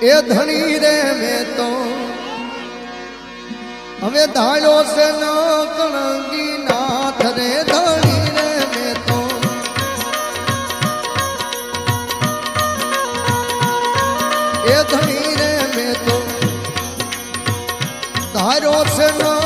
એ ધણી રે મેં તો હવે ધાળ્યો છે ન કણગી નાથ રે ધણી રે મેં તો એ ધણી રે મેં તો ધાર્યો છે ન